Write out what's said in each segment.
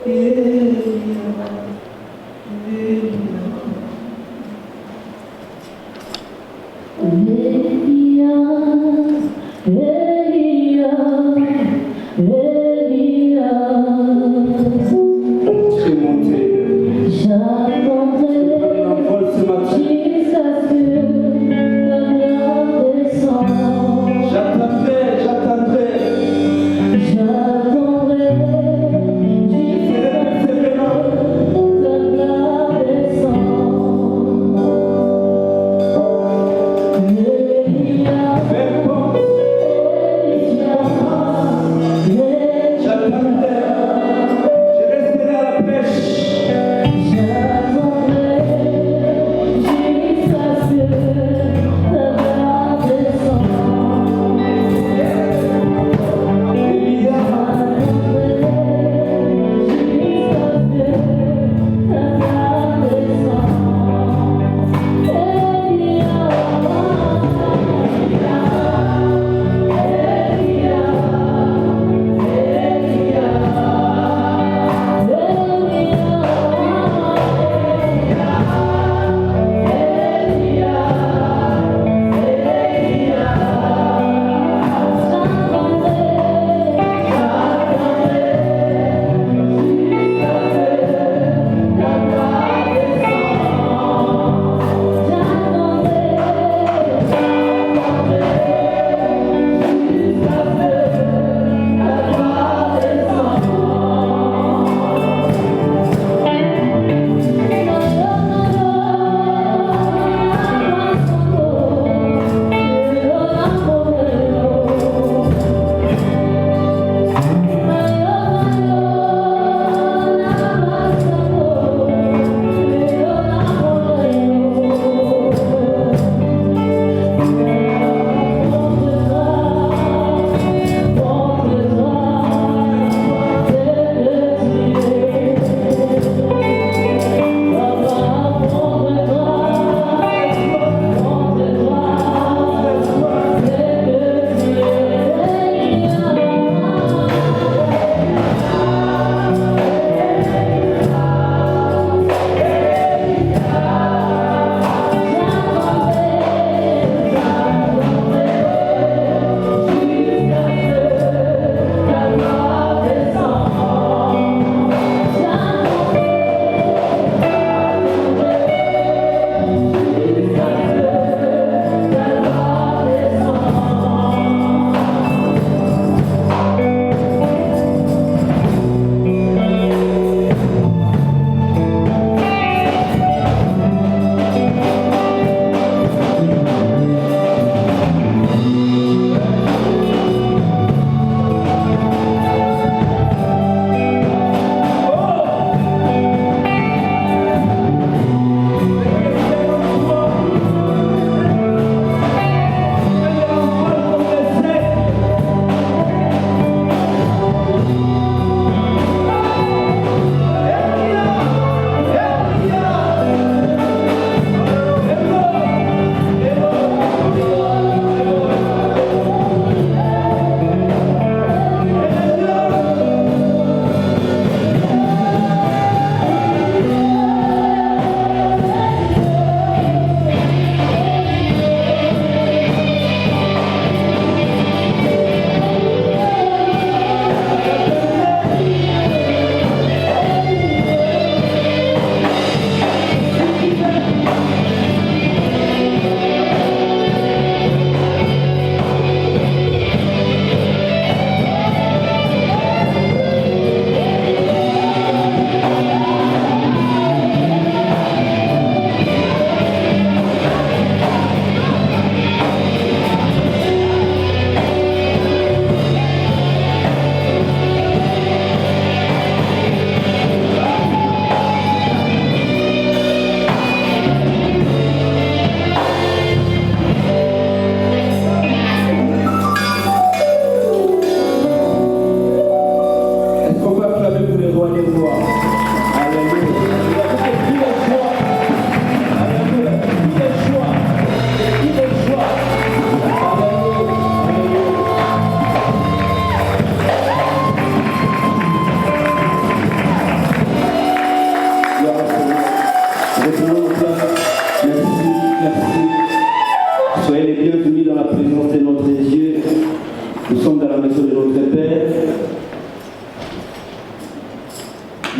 J'attendrai, tu feras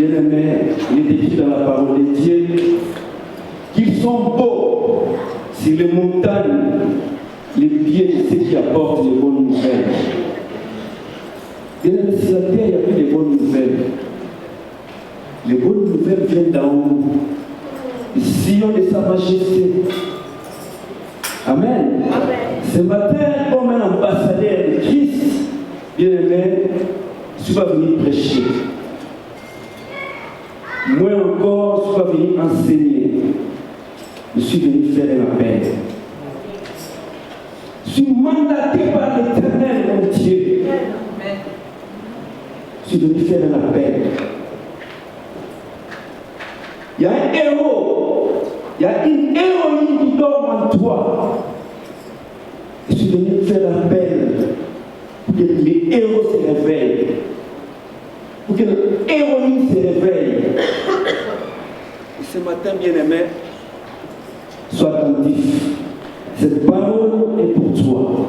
Bien-aimés, il est écrit dans la parole de Dieu qu'ils sont beaux sur les montagnes, les pieds de ceux qui apportent les bonnes nouvelles. Bien-aimés, sur la terre, il n'y a plus de bonnes nouvelles. Les bonnes nouvelles viennent d'en haut. Le sillon de sa majesté. Amen. Ce matin, comme un ambassadeur de Christ, bien-aimé, tu vas venir prêcher. Moi encore, je suis venu enseigner. Je suis venu faire un appel. Je suis mandaté par l'Éternel, mon Dieu. Je suis venu faire un appel. Il y a un héros, il y a une héroïne qui dort en toi. Je suis venu faire un appel pour que les héros se réveillent. Pour que l'héroïne se réveille. Et ce matin, bien-aimé, sois attentif. Cette parole est pour toi.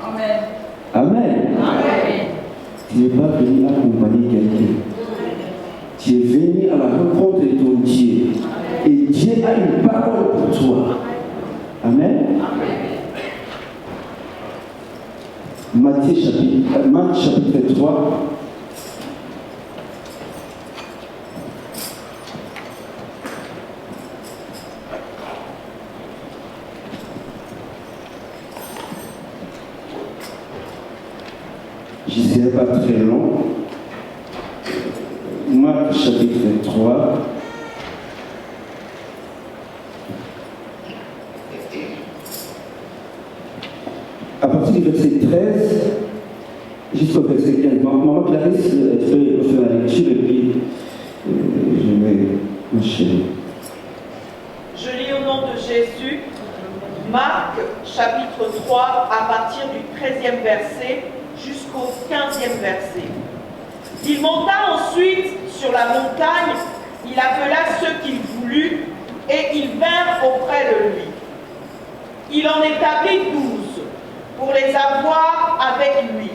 Amen. Amen. Amen. Tu n'es pas venu accompagner quelqu'un. Tu es venu à la rencontre de ton Dieu. Et Dieu a une parole pour toi. Amen. Marc chapitre 3. Je ne serai pas très long. Marc chapitre 3. À partir du verset 13 jusqu'au verset 15. Maman Clarisse fait la lecture et puis je vais enchaîner. Je lis au nom de Jésus, Marc chapitre 3 à partir du 13e verset jusqu'au 15e verset. Il monta ensuite sur la montagne, il appela ceux qu'il voulut et ils vinrent auprès de lui. Il en établit 12 pour les avoir avec lui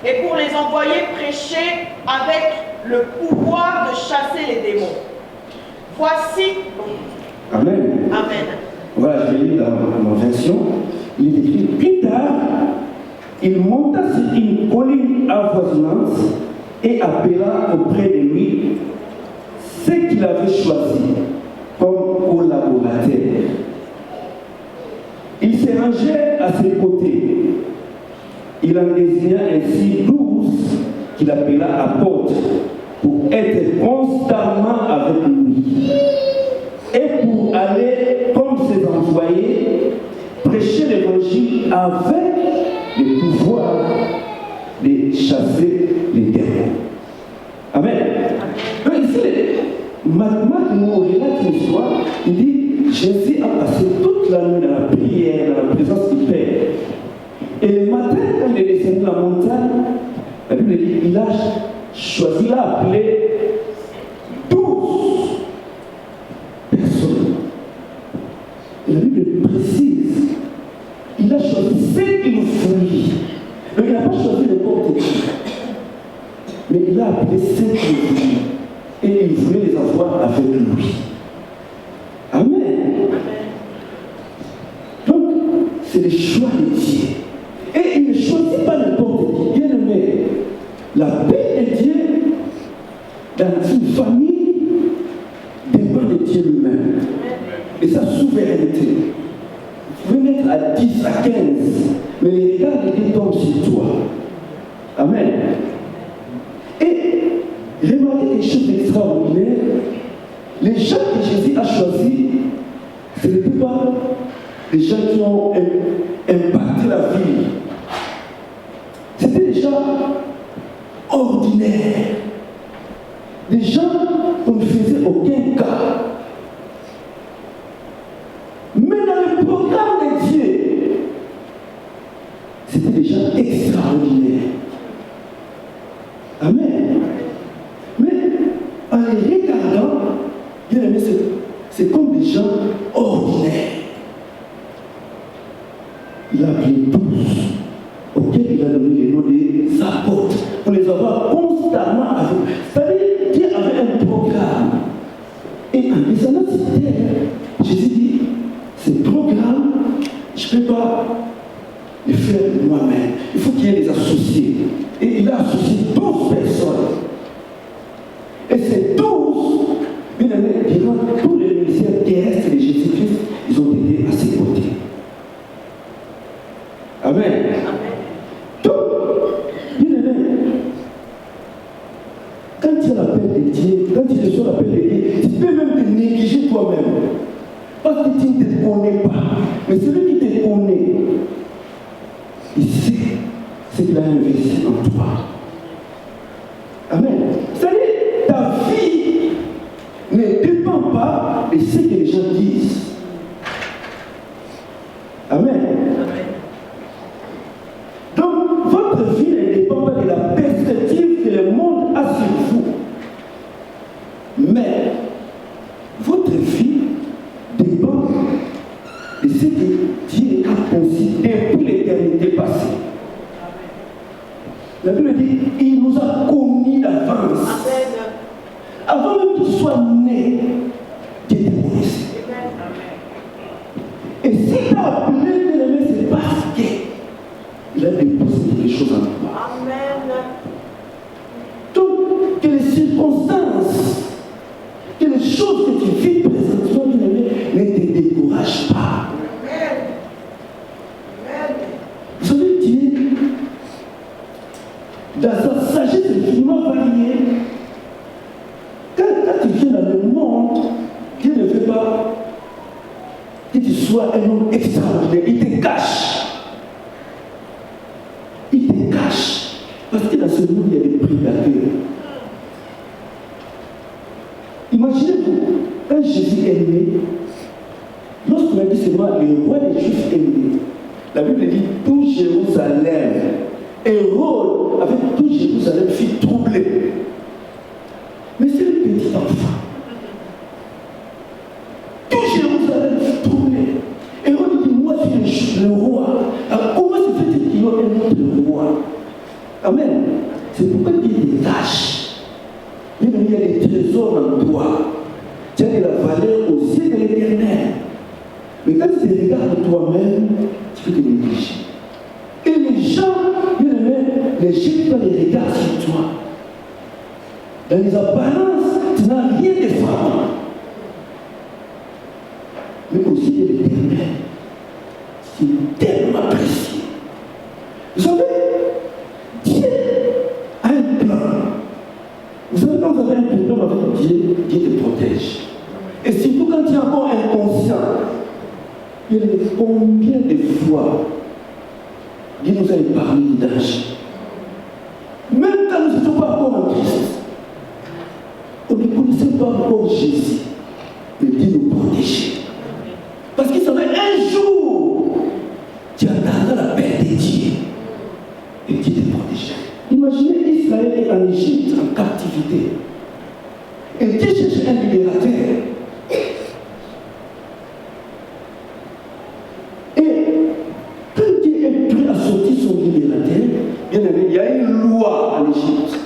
et pour les envoyer prêcher avec le pouvoir de chasser les démons. Voici... Amen. Amen. Voilà, je vais lire dans ma version. Il est écrit, plus tard, il monta sur une colline avoisinante et appela auprès de lui ceux qu'il avait choisis comme collaborateurs. Il se rangeait à ses côtés. Il en désigna ainsi 12 qu'il appela apôtres pour être constamment avec lui et pour aller comme ses envoyés prêcher l'évangile avec le pouvoir de chasser les démons. Amen. Donc ici, Marc nous relate une histoire. Il dit, Jésus a passé toute la nuit dans la prière, dans la présence du Père. Et le matin, quand il est descendu la montagne, la Bible dit, il a choisi, il a appelé 12 personnes. Et la Bible précise, il a choisi ceux qu'il voulait. Donc il n'a pas choisi n'importe qui. Mais il a appelé ceux qu'il voulait. Et il voulait les avoir avec lui. Amen. Donc, c'est le choix de Dieu. Et il ne choisit pas n'importe qui. Bien aimé, la paix de Dieu dans une famille dépend de Dieu lui-même. Et sa souveraineté. Vous pouvez mettre à 10, à 15, mais les regards de Dieu tombent sur toi. Amen. Et remarquez des choses extraordinaires. Les gens que Jésus a choisis, ce n'étaient pas des gens qui ont impacté la vie. C'était des gens ordinaires. Des gens qu'on ne faisait aucun cas. Mais dans le programme de Dieu, c'était des gens extraordinaires. Amen. Mais en les regardant, bien aimé, c'est comme des gens ordinaires. Il a appelé 12, auxquels il a donné les noms des apôtres, pour les avoir constamment avec. C'est-à-dire, terre, Jésus dit, ce programme, je ne peux pas le faire moi-même. Il faut qu'il y ait des associés. Et il a associé 12 personnes. Et ces 12, durant tous les ministères terrestres de Jésus-Christ, ils ont été à ses côtés. Amen. Donc, bien aimé, quand tu as l'appel de Dieu, quand tu reçois l'appel de Dieu, tu peux même te négliger toi-même. Parce que tu ne te connais pas. Mais celui qui te connaît, il sait ce qu'il a investi en toi. Amen. C'est-à-dire, ta vie ne dépend pas de ce que les gens disent. Amen. Donc, votre vie ne dépend pas de la perspective que le monde a sur vous. Mais, votre vie dépend de ce que Dieu a conçu depuis l'éternité passée. La Bible dit, il nous a connus d'avance. Avant même qu'il soit né, Dieu te connaissait. Et si tu as appelé l'ennemi, c'est parce qu'il a déposé des choses en toi. Amen. Donc, que les circonstances, que les choses que tu vis présentement, ne te découragent pas. Vous savez, Dieu, dans sa sagesse infiniment variée, quand tu viens dans le monde, Dieu ne veut pas que tu sois un homme extraordinaire. Il te cache. Il te cache. Parce que dans ce monde, il y a des prédateurs. Imaginez-vous, quand Jésus est né, lorsqu'on a dit seulement le roi des Juifs est né, la Bible dit tout Jérusalem, Hérode avec tout Jérusalem fut troublé. Mais c'est le petit enfant. Tout Jérusalem fut troublé. Hérode dit, moi je suis le roi. Alors comment se fait-il qu'il y ait un autre roi? Amen. C'est pourquoi Dieu te cache. Il y a des trésors en toi. Tu as de la valeur aux yeux de l'Éternel. Mais quand tu te regardes toi-même, tu peux te négliger. Et les gens, ne jettent pas les regards sur toi. Dans les apparences, tu n'as rien de fort. Mais aussi de l'Éternel. C'est tellement précieux. Vous savez, Dieu a un plan. Vous savez, quand vous avez un problème avec Dieu, Dieu te protège. Et surtout quand tu es encore inconscient, il y a combien de fois Dieu nous a épargné du danger. Même quand nous n'étions pas encore en Christ, on ne connaissait pas encore Jésus. Mais Dieu nous protégeait. Parce qu'il savait un jour, tu attendras la paix de Dieu. Et Dieu te protégeait. Imaginez Israël est en Égypte, en captivité. Et Dieu cherche un libérateur. Et quand Dieu est prêt à sortir son libérateur, bien aimé, il y a une loi en Égypte.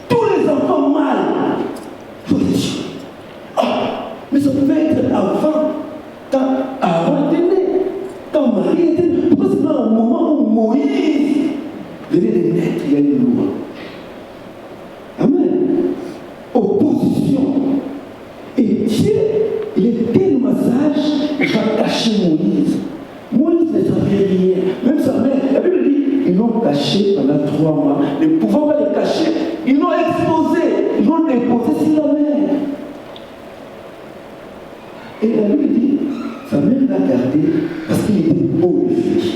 Tous les enfants mâles, il faut les tuer. Mais ça pouvait être avant, quand Aaron était né, quand Marie était née. Pourquoi c'est pas au moment où Moïse venait de naître, il y a une loi. Amen. Opposition. Et Dieu, il est tellement sage, il va cacher Moïse. Moïse ne savait rien. Même sa mère, la Bible dit, ils l'ont caché pendant 3 mois. Ne pouvant pas le cacher, ils l'ont exposé, ils l'ont déposé sur la mer. Et la Bible dit, sa mère l'a gardé parce qu'il était beau le fils.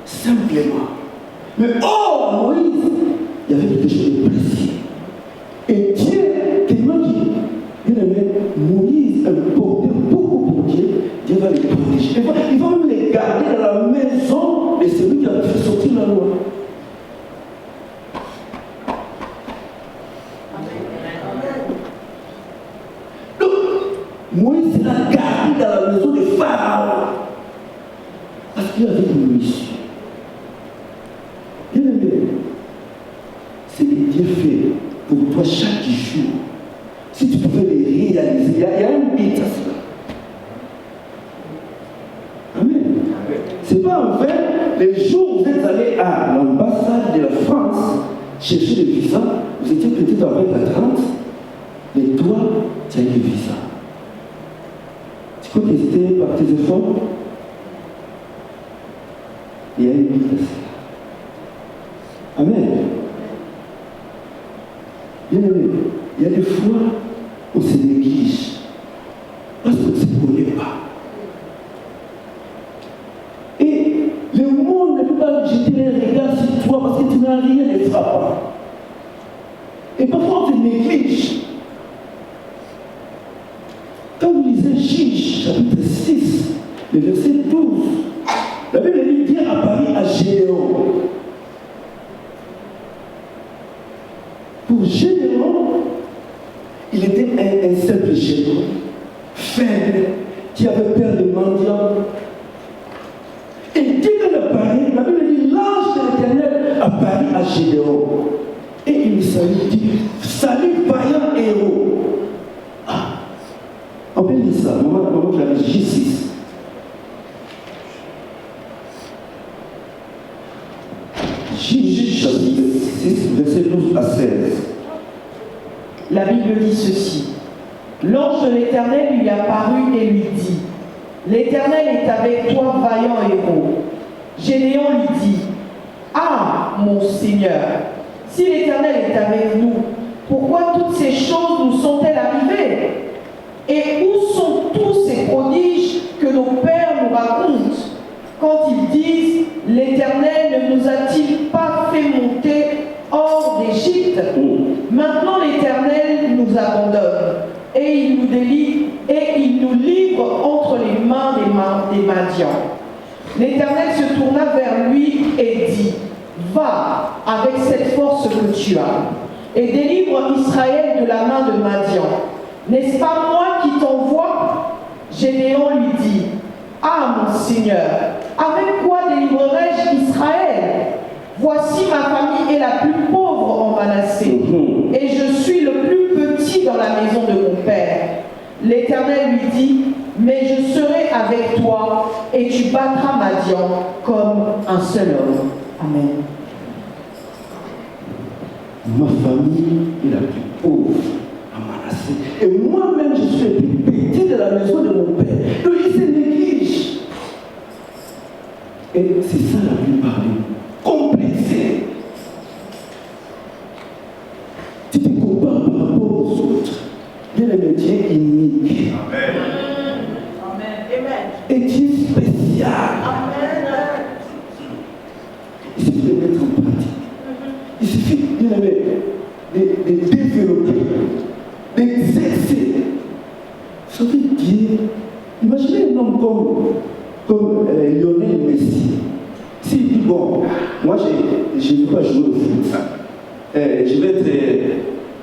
Simplement. Mais Moïse, il y avait quelque chose de précis. Et Dieu, tellement qu'il aimait Moïse importait beaucoup pour Dieu, Dieu va les protéger. Il va même les garder dans la maison de celui qui a fait sortir la loi. Donc, Moïse l'a gardé dans la maison de Pharaon. Parce qu'il avait une mission. Bien aimé, ce que Dieu fait pour toi chaque jour, si tu pouvais les réaliser, Il y a un but à cela. Amen. C'est pas en vain, les jours où vous êtes allés à l'ambassade de la France chercher le visa, vous étiez peut-être avec la 30, mais toi, tu as eu le visa. Tu crois que c'était par tes efforts? Il y a une but à cela. Amen. Bien aimé, il y a des fois où on se néglige parce qu'on ne se connaît pas. Et le monde ne peut pas jeter un regard sur toi parce que tu n'as rien de frappant. Et parfois on te néglige. Quand vous lisez Juge, chapitre 6, le verset 12, la Bible dit Dieu apparut à Gédéon. Pour Gédéon, il était un simple Gédéon, faible, qui avait peur des mendiants. Et Dieu apparut, la Bible dit l'ange de l'Éternel apparut à Gédéon. Et il lui salue, dit salut, vaillant héros. Ah, on peut lire ça, maman, j'avais J6. Juge chapitre 6, verset 12 à 16. La Bible dit ceci. L'ange de l'Éternel lui apparut et lui dit, l'Éternel est avec toi, vaillant héros. Gédéon lui dit, ah, mon Seigneur, si l'Éternel est avec nous, pourquoi toutes ces choses nous sont-elles arrivées? Et où sont tous ces prodiges que nos pères nous racontent quand ils disent, l'Éternel ne nous a-t-il pas fait monter hors d'Égypte? Maintenant l'Éternel nous abandonne et il nous livre entre les mains des Madians. L'Éternel se tourna vers lui et dit, va avec cette force que tu as et délivre Israël de la main de Madian. N'est-ce pas moi qui t'envoie? Gédéon lui dit, ah mon Seigneur, avec quoi délivrerai-je Israël? Voici ma famille est la plus pauvre en Manassé, et je suis le plus petit dans la maison de mon père. L'Éternel lui dit, mais je serai avec toi, et tu battras Madian comme un seul homme. Amen. Ma famille est la plus pauvre à Manassé. Et moi-même, je suis le plus petit de la maison de mon père. Donc il se néglige. Et c'est ça la plupart de nous. Complexé. Tu te compares par rapport aux autres. Bien aimé, tu es unique. Amen. Amen. Et tu es spécial. Amen. Il suffit de mettre en pratique. Il suffit, bien aimé, de développer, d'exercer. Vous savez, Dieu, imaginez un homme comme Lionel Messi. S'il dit, bon, moi je ne veux pas jouer au foot, je vais être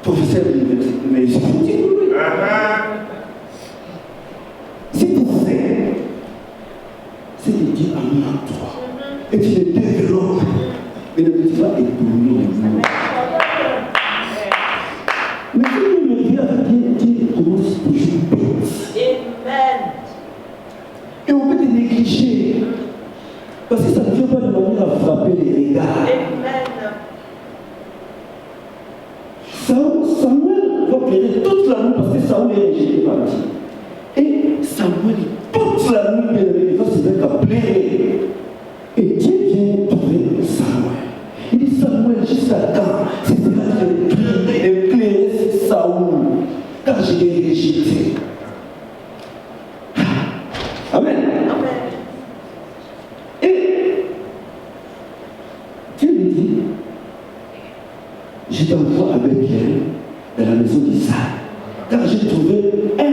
professeur de l'université, mais je suis foutu. Si tu sais, c'est que Dieu a mis en toi et tu le développes, mais ne peux pas évoluer. Mais si tu me dis avec Dieu, commence toujours bête. Amen. Et on peut te négliger. Parce que ça ne vient pas de manière à frapper les regards. Amen. Samuel va pleurer toute la nuit parce que Samuel est rejeté par Dieu. Et Samuel, toute la nuit, il va se mettre à pleurer. Et Dieu vient trouver Samuel. Il dit, Samuel, jusqu'à quand c'est cela que je prie et pleurer sur Saoul, car je l'ai rejeté. Amen. Amen. Et Dieu lui dit, je t'envoie avec elle dans la maison d'Isaac, car j'ai trouvé un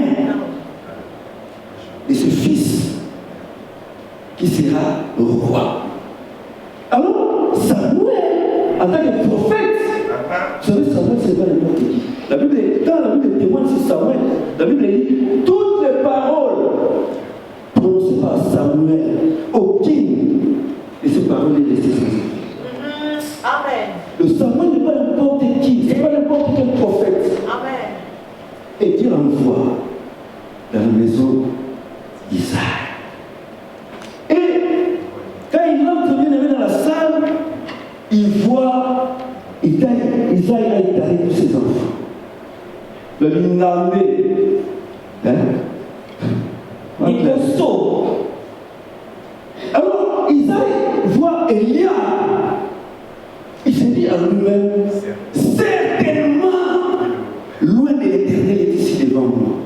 de ses fils qui sera roi. Alors, Samuel, en tant que prophète, vous savez, Samuel, c'est pas n'importe qui. Quand la Bible témoigne sur Samuel, la Bible dit toutes les paroles prononcées par Samuel, aucune de ces paroles n'est restée sans effet. Amen. Le Samuel n'est pas n'importe qui, c'est pas n'importe quel prophète. Amen. Et Dieu l'envoie il voit Isaïe a étalé tous ses enfants. Il a amené. Des costauds. Alors, Isaïe voit Élia. Il se dit à lui-même, certainement, loin de l'Éternel est ici devant moi.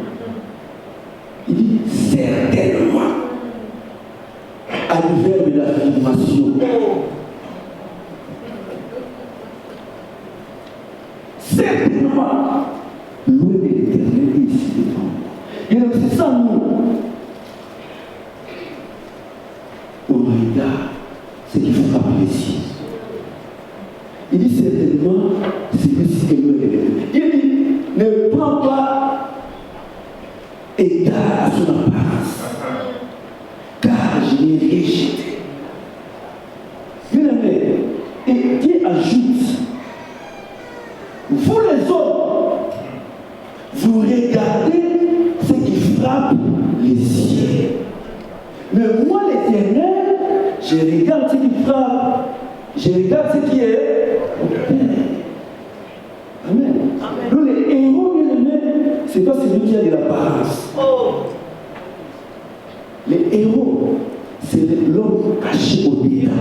Il dit, certainement, à l'hiver de l'affirmation. Certainement, loin de l'Éternel est ici devant moi. Et donc, c'est ça, nous. On regarde ce qui fera plaisir. Il dit certainement, c'est celui-ci qui me révèle. Il dit, ne prends pas égard à son apparence, car je l'ai rejeté. Bien aimé, et Dieu ajoute, vous les hommes, vous regardez ce qui frappe les yeux. Mais moi, l'Éternel, je regarde ce qui frappe. Je regarde ce qui est au Père. Amen. Donc les héros, bien aimés, ce n'est pas celui qui a de l'apparence. Les héros, c'est l'homme caché au dehors.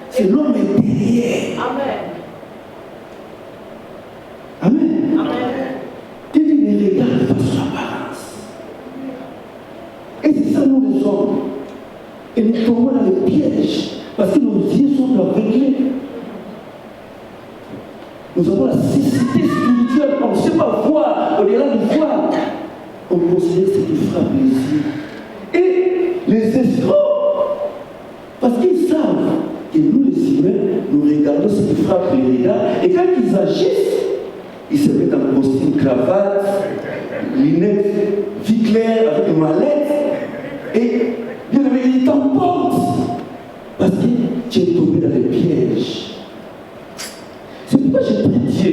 C'est l'homme intérieur. Amen. Dieu dit, ne regarde pas son apparence. Et c'est ça, nous les hommes. Et nous tombons dans le piège. Parce que nos yeux sont aveuglés. Nous avons la cécité spirituelle. On ne sait pas voir au-delà du voile. On considère ce qui fera plaisir. Et les escrocs, parce qu'ils savent que nous les humains, nous regardons ce qui frappe les regards. Et quand ils agissent, ils se mettent en costume, cravate, lunettes, vie claire, avec une mallette. Et bien aimé, ils t'emportent. Parce que tu es tombé dans les pièges. C'est pourquoi je prie Dieu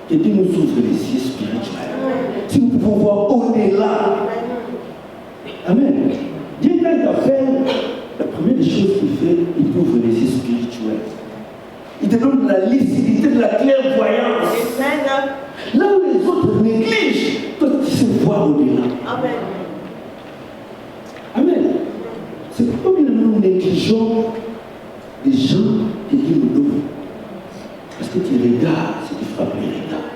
que Dieu nous ouvre les yeux spirituels. Si nous pouvons voir au-delà. Amen. Dieu, quand il t'appelle, la première des choses qu'il fait, il t'ouvre les yeux spirituels. Il te donne de la lucidité, de la clairvoyance. Amen. Là où les autres négligent, toi tu sais voir au-delà. Amen. Amen. C'est pourquoi nous négligeons les gens qui Dieu nous donne. Parce que tu regardes ce qui frappe les regards.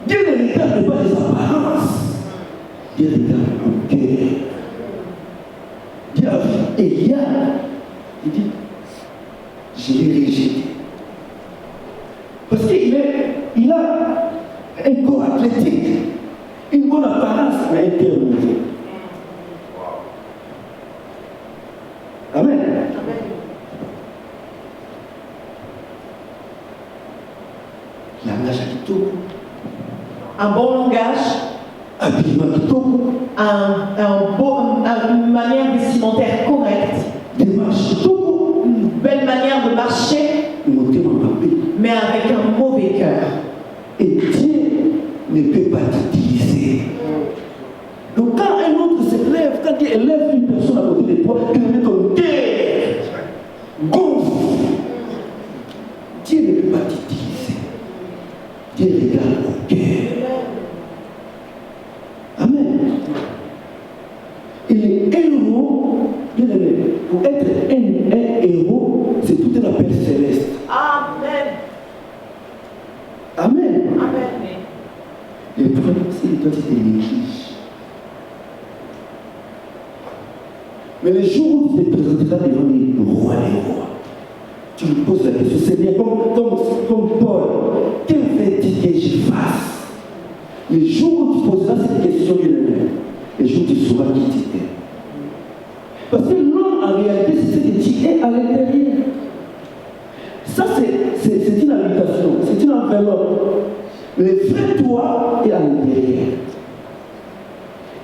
Dieu ne regarde pas les apparences. Dieu regarde mon cœur. Dieu a vu Élia. Il dit, je l'ai rejeté. Parce qu'il a un corps athlétique, une bonne apparence, mais un cœur mauvais. Amen. Langage kitoko. Un bon langage. Habillement kitoko. Une manière vestimentaire correcte. Démarche kitoko. Une belle manière de marcher. Mais avec un mauvais cœur. Et Dieu ne peut pas t'utiliser. Donc quand un autre se lève, quand Dieu élève une personne à côté de toi, il met ton cœur gonfle. Dieu ne peut pas t'utiliser. Dieu regarde au cœur. Amen. Et les héros, bien aimé, pour être un héros, c'est tout un appel céleste. Amen. Amen. Amen. Le problème, c'est que toi, tu te négliges. Mais le jour où tu te présenteras devant les rois des rois, tu lui poses la question, Seigneur, comme Paul, que veux-tu que je fasse? Le jour où tu poseras cette question, le jour où tu sauras qui tu es. Parce que l'homme, en réalité, c'est ce que tu es à l'intérieur. Ça, c'est une invitation, c'est une enveloppe. Le vrai toi est à l'intérieur.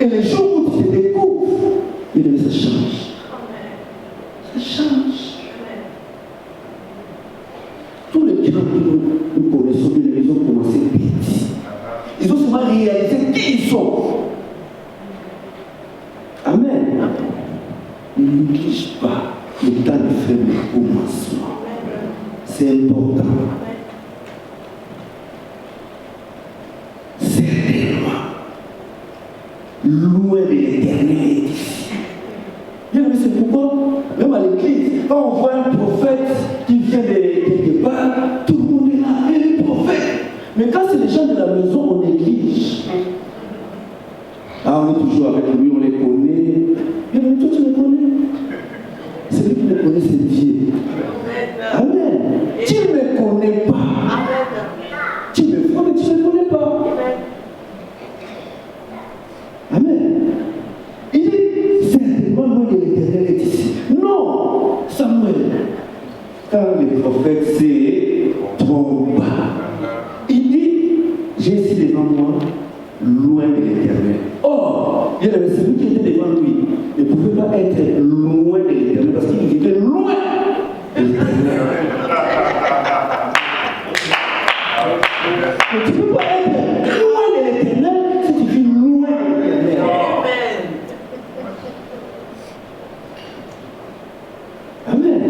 Et le jour où tu te découvres, ça change. Ça change. Tous les gens que nous connaissons, ils ont commencé petits. Ils ont souvent réalisé qui ils sont. Amen. Ne néglige pas le temps de fait le commencement. C'est important. Certainement, loin de l'éternel est ici. Bien, mais c'est pourquoi, même à l'église, quand on voit un prophète qui vient de quelque part, tout le monde est là, il est prophète. Mais quand c'est les gens de la maison, on néglige. Ah, on est toujours avec lui, on les connaît. Mais toi, tu les connais. C'est lui qui les connaît, c'est Dieu. Amen. Tu ne les connais pas. Tu me vois, mais tu ne les connais pas. Amen. Il dit certainement loin de l'éternel est ici. Non, Samuel. Quand les prophètes se trompent pas, il dit j'ai ici devant moi loin de l'éternel. Or, il y avait celui qui était devant lui ne pouvait pas être loin de l'éternel parce qu'il était loin de l'éternel. Tu ne peux pas être loin de l'éternel si tu vis loin de l'éternel. Amen.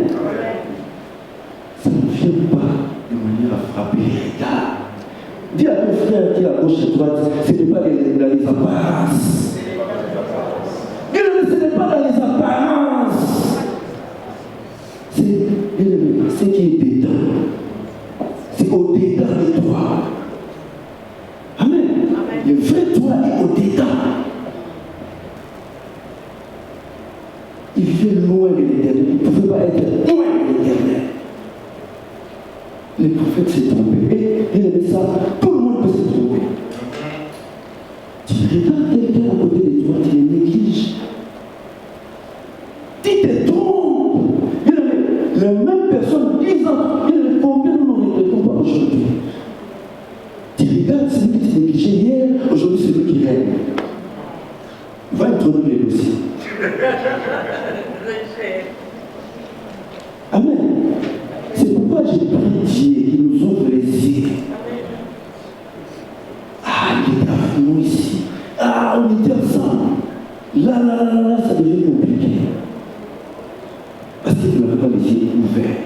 Ça ne vient pas de manière à frapper les regards. Dis à ton frère qui est à gauche et droite, ce n'est pas dans les apparences. Ce n'est pas dans les apparences. C'est ce qui est dedans. C'est au-dedans de toi. Amen. Le vrai toi est au-dedans. Il vit loin de l'éternel. Il ne pouvait pas être loin de l'éternel. Les prophètes s'est trompé. Et il aimait ça. Tout le monde peut se tromper. Tu regardes quelqu'un à côté de toi, tu les négliges. Tu te trompes. Les mêmes personnes, 10 ans, combien nous ne regrettons pas aujourd'hui. Tu regardes celui qui t'est négligé hier, aujourd'hui c'est lui qui règne. Va introduire les dossiers. Amen. C'est pourquoi j'ai pris Dieu qui nous ouvre les yeux. Ah, il est avec nous ici. Ah, on était ensemble. Là, ça devient compliqué. Parce que tu n'avais pas les yeux ouverts.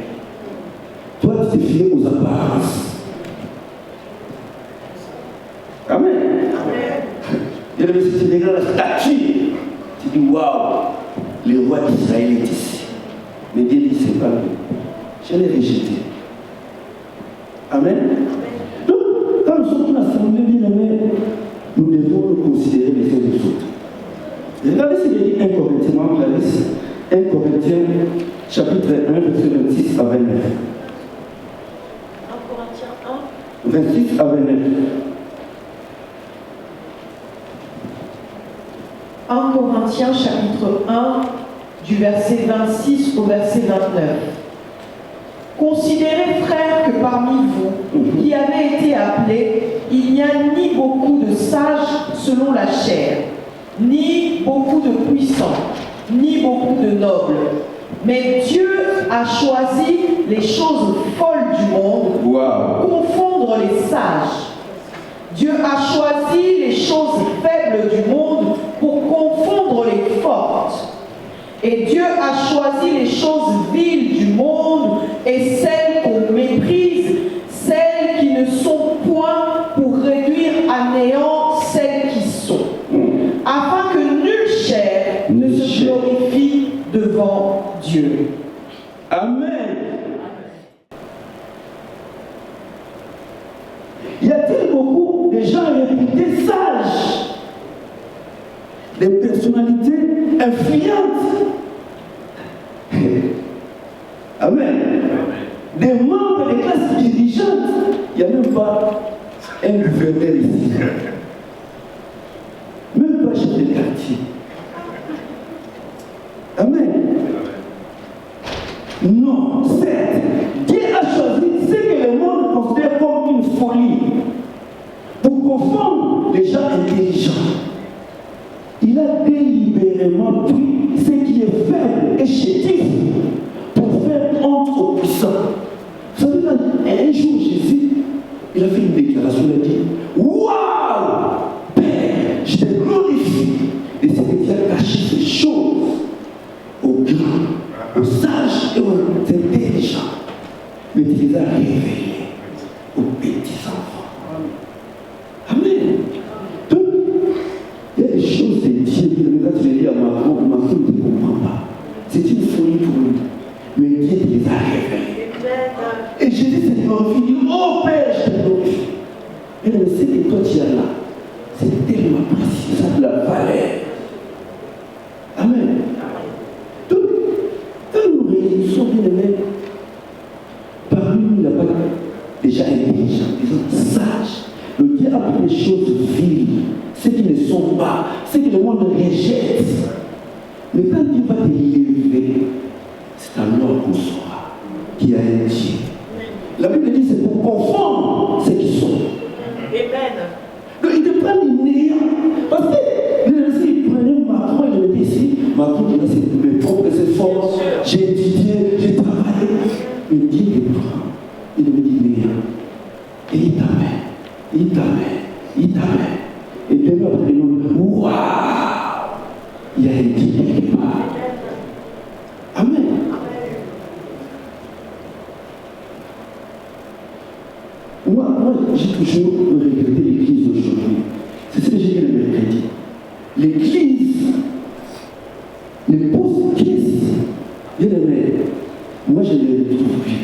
Toi, tu t'es fié aux apparences. Amen. Il y a si tu regardes la statue, tu dis waouh, le roi d'Israël est ici. Mais Dieu dit c'est pas lui. Je l'ai rejeté. Amen. Donc, quand nous sommes une assemblée bien-aimée, nous devons nous considérer les uns des autres. Regardez ce qu'il dit 1 Corinthiens, Clarisse. 1 Corinthiens, chapitre 1, verset 26 à 29. 1 Corinthiens 1. 26 à 29. 1 Corinthiens, chapitre 1, du verset 26 au verset 29. Considérez, frères, que parmi vous, qui avez été appelés, il n'y a ni beaucoup de sages selon la chair, ni beaucoup de puissants, ni beaucoup de nobles. Mais Dieu a choisi les choses folles du monde pour confondre les sages. Dieu a choisi les choses faibles du monde pour confondre les fortes. Et Dieu a choisi les choses viles du monde et celles qu'on méprise, celles qui ne sont point pour réduire à néant celles qui sont, afin que nulle chair ne se glorifie devant Dieu. Amen. Y a-t-il beaucoup de gens réputés sages, des personnalités influentes? Amen. Des membres des classes dirigeantes. Il n'y a même pas un gouverneur ici. Même pas chef de quartier. Amen. Non, certes, Dieu a choisi ce que le monde considère comme une folie pour confondre les gens intelligents. Il a délibérément pris ce qui est faible et chétif pour faire honte aux puissants. Vous savez, un jour, Jésus, il a fait une déclaration, il a dit waouh, Père, je te glorifie de ce que tu as caché ces choses aux grands, aux sages et aux mais tu les as révélés aux petits-enfants. Amen. Donc, il y a des choses de Dieu, quand tu les lis à Macron ne comprend pas. C'est une folie pour lui. Mais Dieu les a révélés. Et Jésus s'est glorifié, il dit, oh Père, je te glorifie. Et le ce que toi tu as là, c'est tellement précieux, ça a de la valeur. Amen. Donc, quand nous réunissons bien aimés, parmi nous, il n'y a pas déjà intelligent, disons sage. Le Dieu a pris les choses viles, ceux qui ne sont pas, ceux que le monde rejette. Mais quand Dieu va te lever, c'est alors qu'on saura qu'il y a un Dieu. La Bible dit c'est pour confondre ceux qui sont. Amen. Donc il te prend les néants. Parce que il prenait Macron et il le mettait ici. Macron dit c'est mes propres efforts. J'ai étudié, j'ai travaillé. Mais Dieu te prend. Il me dit néant. Et il t'amène. Il t'amène. Il t'amène. Et demain après le monde, waouh! Il y a un Dieu quelque part. Amen. Moi, j'ai toujours regretté l'Église d'aujourd'hui. C'est ce que j'ai dit le mercredi. L'Église ne pose qu'est-ce. Bien aimé, moi je ne le trouve plus.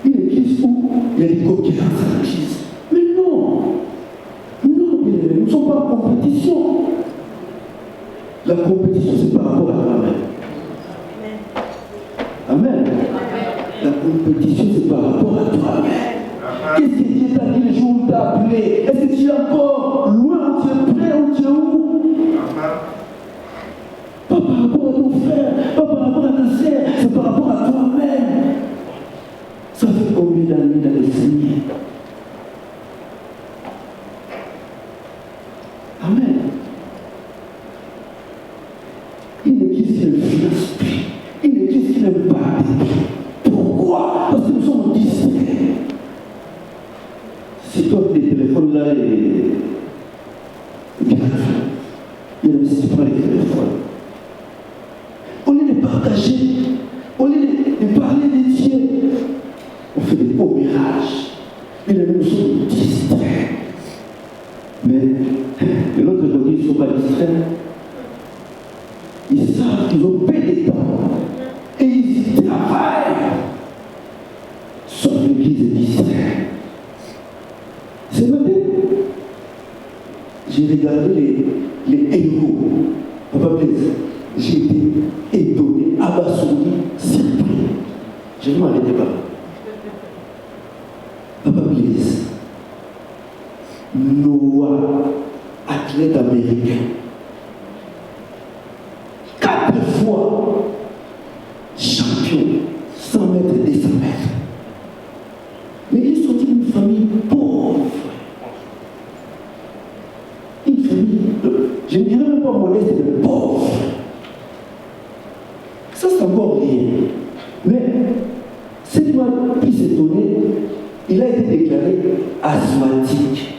Une Église où il y a des coquilles dans l'Église. Mais non, bien aimé, nous ne sommes pas en compétition. La compétition, c'est par rapport à toi-même. Amen. La compétition, c'est par rapport à toi-même. Qu'est-ce que Dieu t'a dit le jour où il t'a appelé? Est-ce que tu es encore loin ou tu es prêt ou tu es où? Pas par rapport à ton frère, pas par rapport à ta sœur, c'est par rapport à toi-même. Ça fait combien d'années dans le Seigneur? Amen. Une église qui ne finance plus, une église qui n'aime pas. Pourquoi? Parce que nous sommes distraits. Si toi, les téléphones là, il y a si tu prends les téléphones. Au lieu de partager, au lieu de parler de Dieu, on fait des beaux mirages. Et là, nous sommes distraits. Mais de l'autre côté, ils ne sont pas distraits. Ils savent qu'ils ont peu de temps. Et ils y travaillent. Sauf l'église est distraite. Ce matin, j'ai regardé les héros. Papa Blaise, j'ai été étonné, abasourdi, surpris. Je ne m'arrêtais pas. Papa Blaise, Noah, athlète américain, 4 fois champion, 100 mètres, 200 mètres. Mais il est sorti d'une famille pauvre. Une famille, je ne dirais même pas modeste, mais pauvre. Ça, c'est encore rien. Mais, ce qui m'a plus étonné, il a été déclaré asthmatique.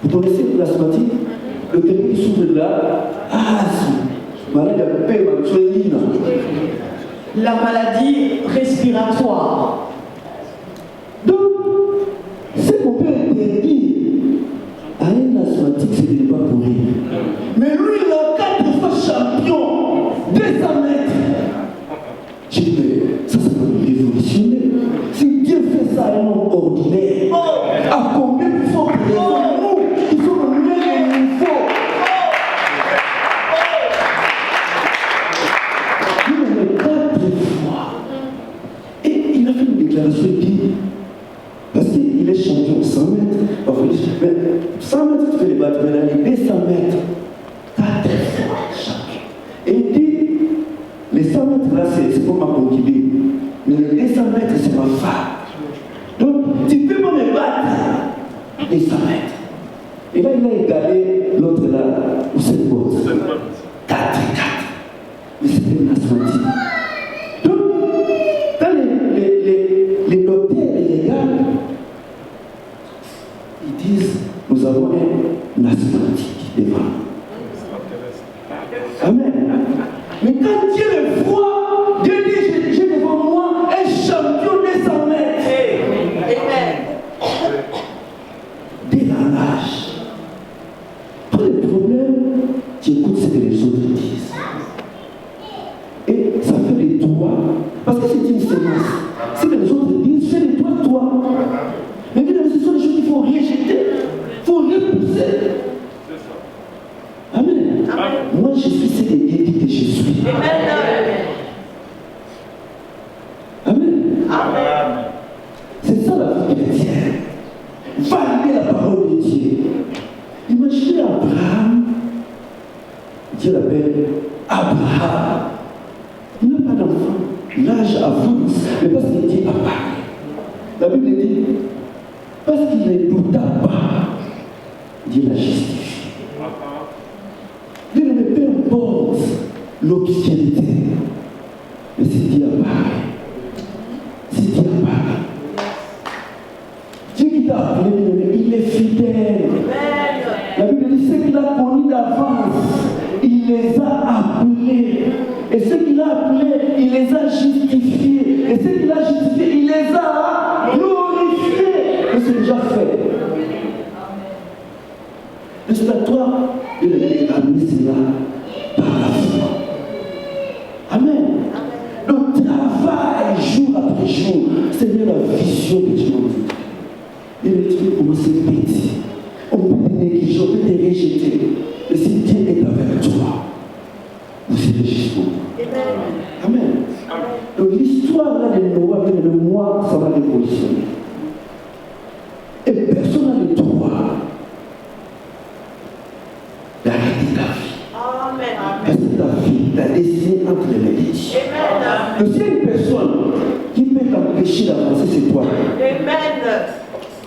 Vous connaissez l'asthmatique? Le quelqu'un qui souffre de la asthme, maladie à paix, la maladie respiratoire. Donc, ce qu'on peut interdire à un asthmatique, ce n'est pas pour rien. Mais lui, il a 4 fois champion, 200 mètres. Je dis, ça peut nous révolutionner. Si Dieu fait ça à un homme ordinaire, à combien plus fort que les hommes, nous, qui sommes au même niveau? Il a 4 fois. Et il a fait une déclaration, il dit, parce qu'il est champion 100 mètres, mais 100 mètres, tu fais les battre, mais là, les 200 mètres, 4 fois champion. Et il dit, les 100 mètres là, c'est pour ma concubine, mais les 200 mètres, c'est ma femme. Donc, tu peux pas me battre, 200 mètres. Et là, il a égalé l'autre là, où c'est le boss. 4. Mais c'était une asthmatique. Donc, quand les docteurs et les gars, ils disent, nous avons un asthmatique devant. Amen. Mais quand Dieu le voit, Dieu dit, j'ai devant moi toi. Parce que c'est une semence. Si les autres disent, fais de toi. Mais ce sont des choses qu'il faut rejeter. Il faut repousser. Amen. Moi, je suis ce que Dieu dit que je suis. Amen. C'est ça la vie chrétienne. Valider la parole de Dieu. Imaginez Abraham. Dieu l'appelle Abraham. Il n'a pas d'enfant. L'âge avance. Mais parce que Dieu a parlé. La Bible dit, parce qu'il ne douta pas, Dieu l'a justifié. Dieu ne peu importe l'obscurité. Mais c'est Dieu a parlé. C'est Dieu a parlé. Dieu qui t'a appelé, il est fidèle. La Bible dit, ceux qu'il a connus d'avance, il les a appelés. Et ceux qu'il a appelés, il les a justifiés. Et ceux qu'il a justifiés, il les a glorifiés. Et c'est déjà fait. Et c'est à toi de ramener cela par la foi. Amen. Donc travaille jour après jour. Seigneur, la vision que tu m'as dit. Et le truc commence à petit. On peut te négliger, on peut te rejeter. Mais si Dieu est avec toi, vous serez jusqu'au bout. Amen. Donc l'histoire là de Noah, de moi, ça va révolutionner. Et personne n'a le droit d'arrêter ta vie. Parce que ta vie, ta destinée entre les mains de Dieu. Donc s'il y a une personne qui peut t'empêcher d'avancer, c'est toi.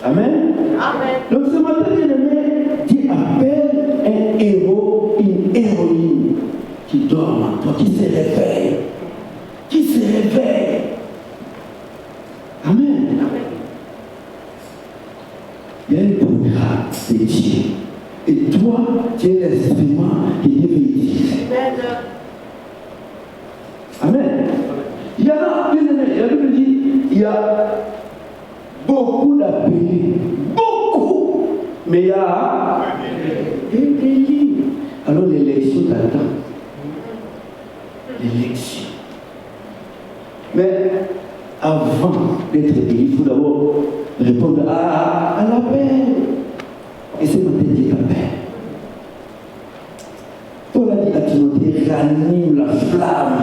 Amen. Donc ce matin, bien-aimé, Dieu appelle un héros, une héroïne qui dort en toi, qui se réveille. Qui se réveille. Amen. Il y a un programme de Dieu. Et toi, tu es l'instrument que Dieu veut utiliser. Amen. Il y a, la Bible dit, il y a beaucoup d'appelés. Beaucoup. Mais il y a des délits. Alors l'élection t'attend. L'élection. Mais avant d'être élu, il faut d'abord répondre à l'appel. Et c'est matin Dieu t'appelle. Paul a dit à Timothée, ranime la flamme.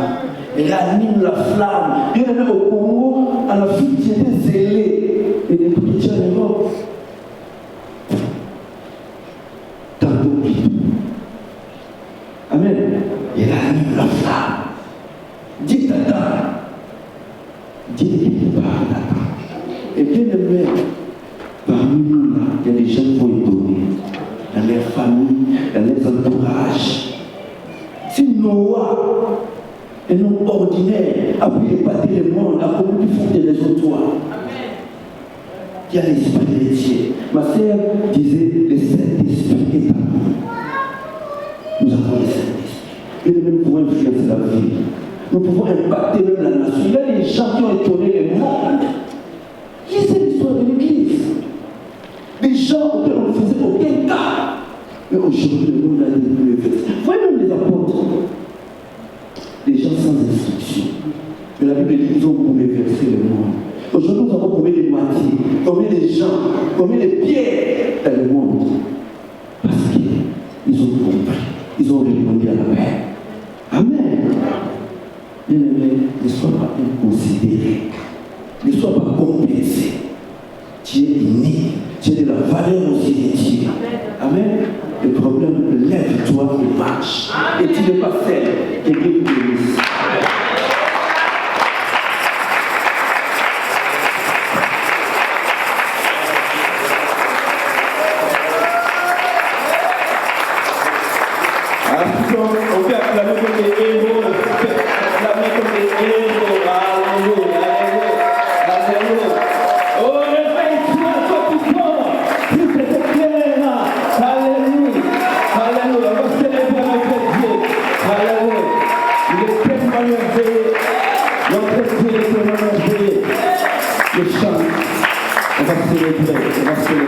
Ranime la flamme. Il y en a au Congo, à la fin, j'étais zélé. Et depuis que tu as l'Europe, tantôt plus. Amen. Il ranime la flamme. Dieu t'attend. Dieu ne pas t'attendre. Et bien aimé, parmi nous là, il y a des gens qui vont étonner. Dans leur famille, dans leurs entourages. Si Noah, un homme ordinaire, a pu épater le monde, a commis plus fort des autres toi. Qui a l'esprit de Dieu. Ma sœur disait, le Saint-Esprit est à nous. Nous avons le Saint-Esprit. Et nous pouvons influencer la vie. Nous pouvons impacter même la nation. Il y a des gens qui ont étonné le monde. Lisez l'histoire de l'Église. Des gens auxquels on ne faisait aucun cas. Mais aujourd'hui, le monde a devenu le fait. Vous voyez même les apôtres. Des gens sans instruction. Mais la Bible dit qu'ils ont bouleversé le monde. Aujourd'hui, nous avons combien de moitiés, combien de gens, combien de pierres dans le monde. Parce qu'ils ont compris. Ils ont répondu à la paix. Amen. Bien-aimé, ne sois pas inconsidéré. Ne sois pas complexé. Tu es unique. Tu es de la valeur aussi de Dieu. Amen. Le problème, lève-toi et marche. Et tu n'es pas seul. Et Dieu te bénisse. On peut acclamer comme des héros, acclamer comme des héros. Alléluia, alléluia. Oh, réveille-toi, toi qui dors. Tout est clair. Alléluia, alléluia. On va célébrer notre Dieu. Alléluia. Il est tellement merveilleux. Notre Dieu est tellement merveilleux. Je chante. On va célébrer notre Dieu.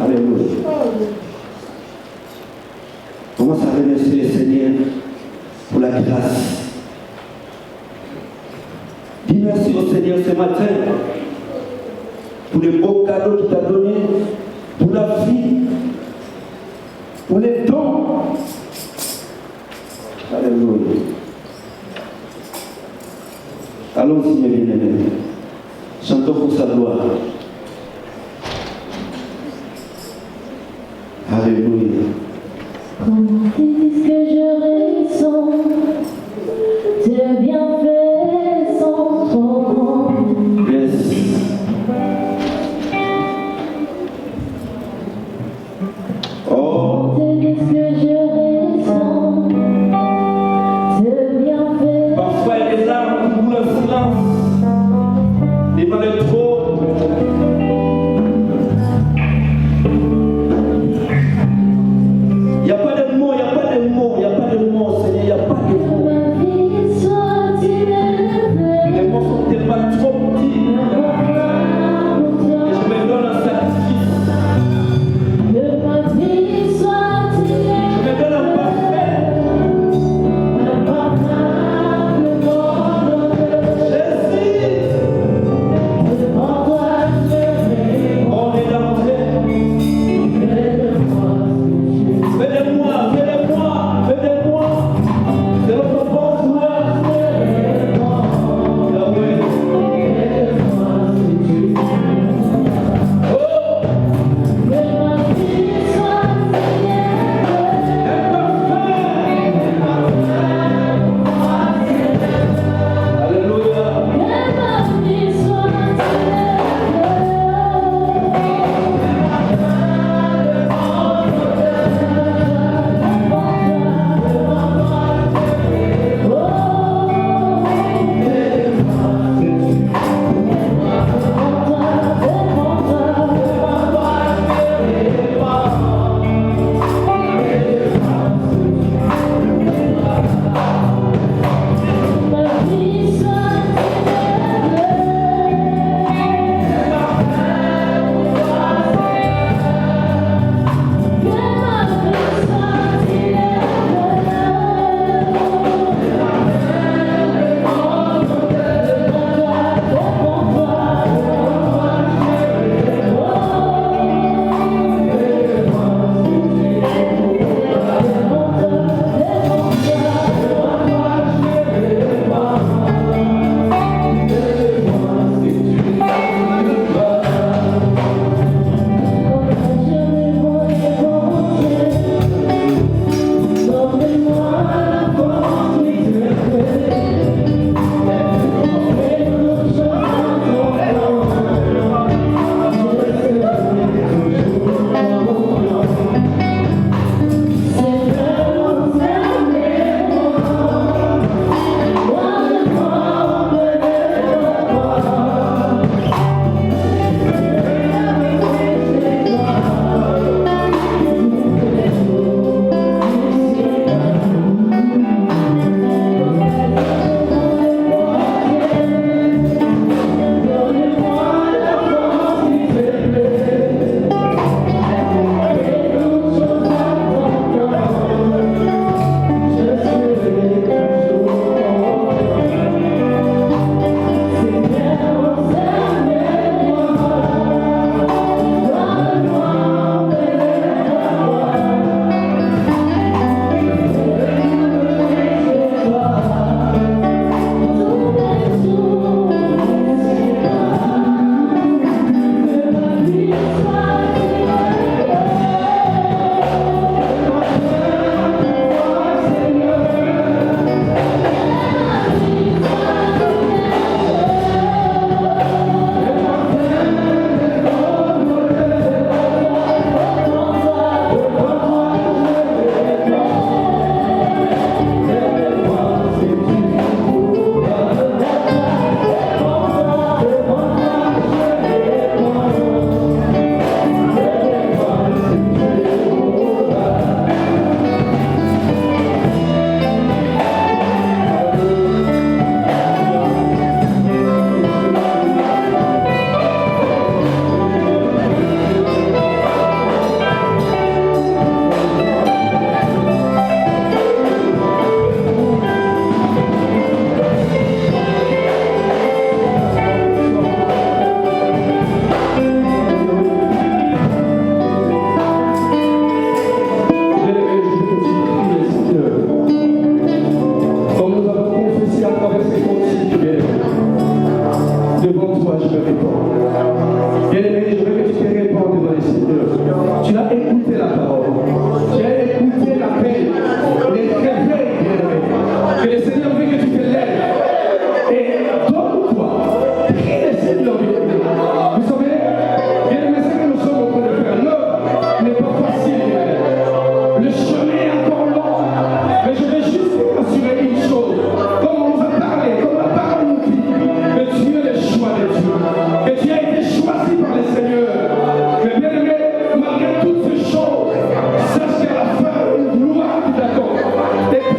Alléluia. Commence à remercier le Seigneur. la grâce. Dis merci au Seigneur ce matin pour les beaux cadeaux qu'il t'a donnés, pour la vie, pour les dons. Alléluia. Allons-y, mes bien-aimés. Chantons pour sa gloire. Alléluia. Comment est-ce que je ressens tes bienfaits sans trop? Yes. Oh. Comment est-ce que je ressens tes bienfaits? Parfois, il y a des larmes qui coulent en silence devant le trône.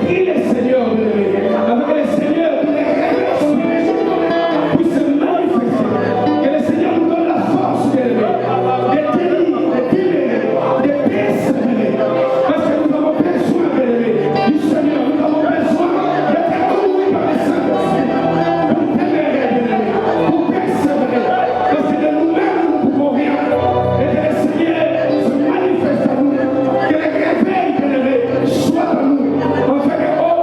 prie le Seigneur, avec le Seigneur, que les révélations puissent se manifester. Que le Seigneur nous donne la force de tenir, de persévérer. Parce que nous avons besoin du Seigneur, nous avons besoin d'être conduits par le Saint-Esprit. Pour témérer, pour persévérer. Parce que de nous-mêmes, nous ne pouvons rien. Et que le Seigneur se manifeste à nous. Que le réveil soit à nous. En fait,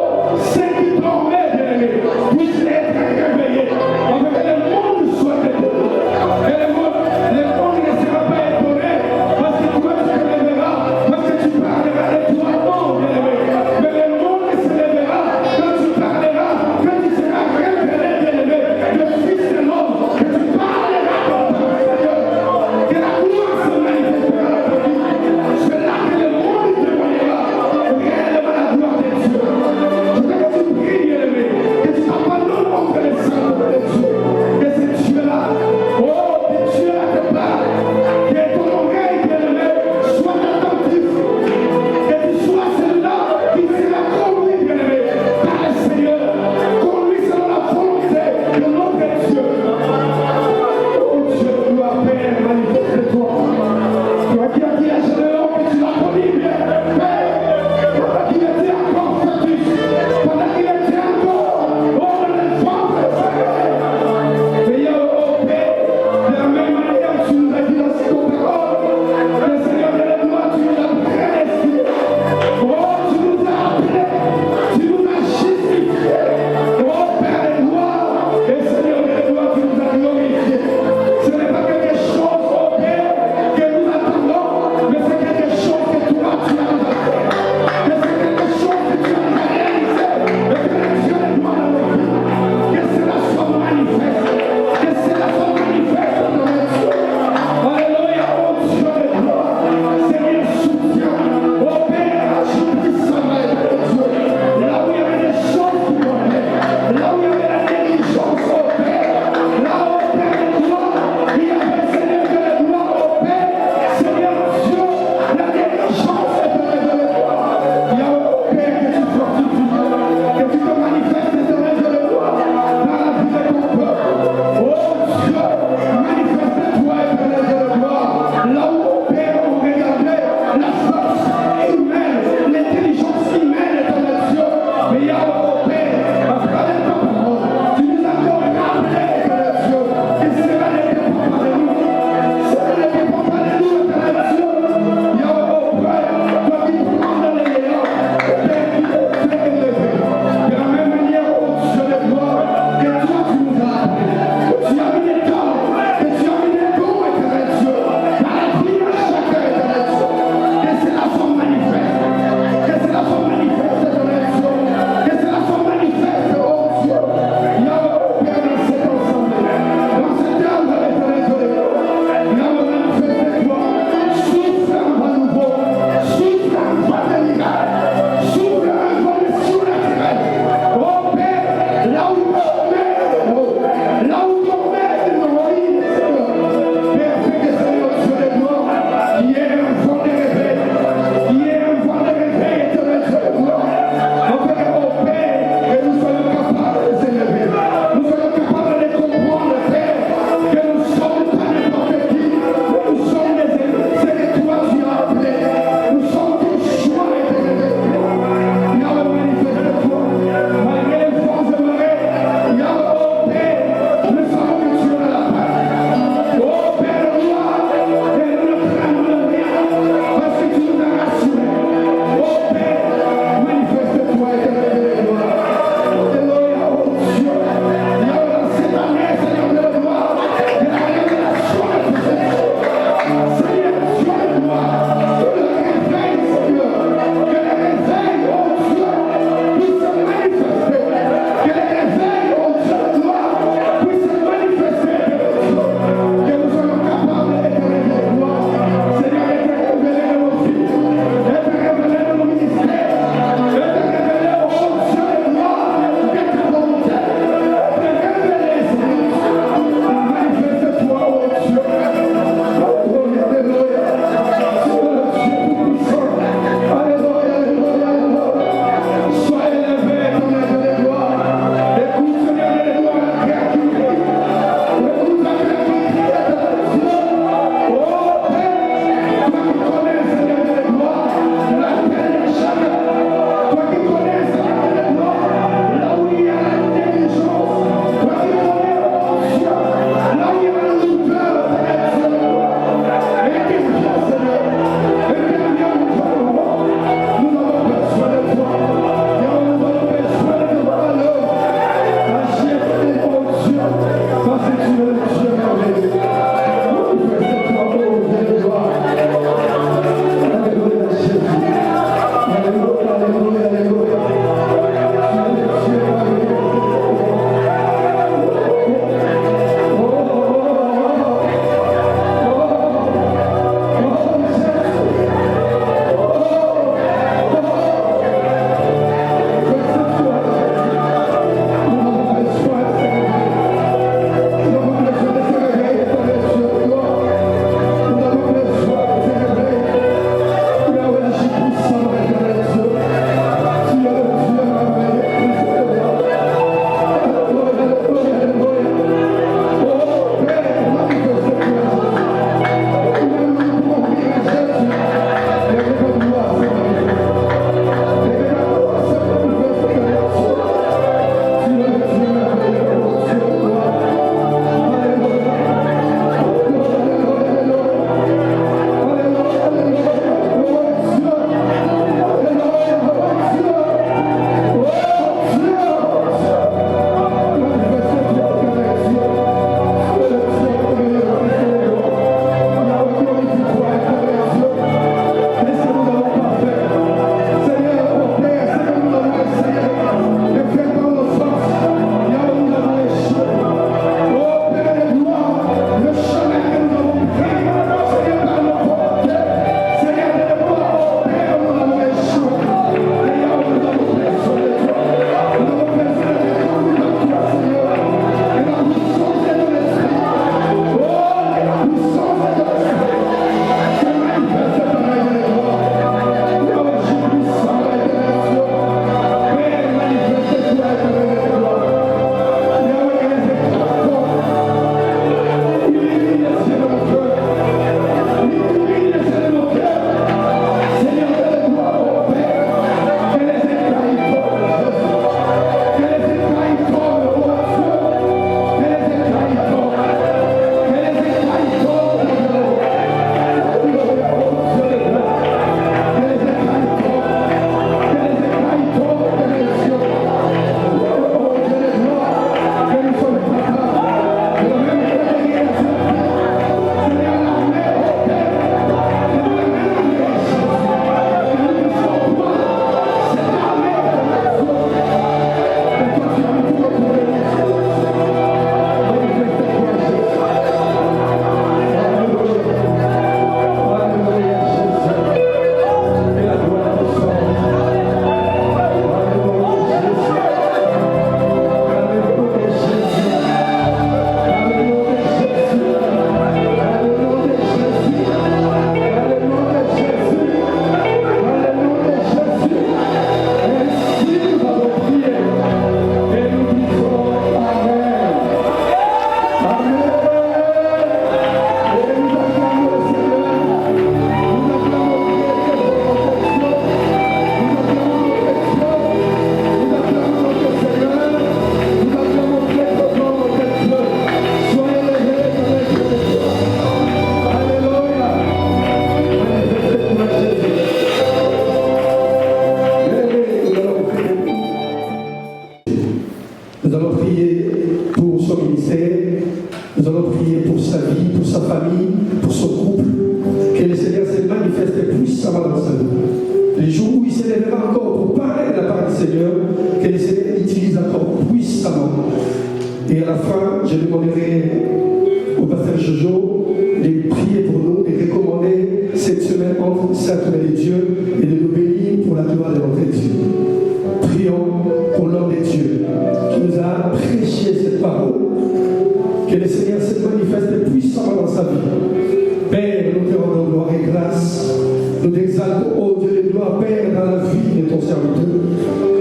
prier pour son ministère, nous allons prier pour sa vie, pour sa famille, pour son couple. Que le Seigneur se manifeste puissamment dans sa vie. Les jours où il s'élèvera encore pour parler de la part du Seigneur, que le Seigneur l'utilise encore puissamment. Et à la fin, je demanderai au pasteur Jojo de prier pour nous, de recommander cette semaine entre Sainte Mère de Dieu et de nous bénir pour la gloire de notre Dieu. Prions pour l'homme de Dieu qui nous a prêché cette parole. Que le Seigneur se manifeste puissamment dans sa vie. Père, nous te rendons gloire et grâce. Nous t'exaltons, ô Dieu de gloire, Père, dans la vie de ton serviteur.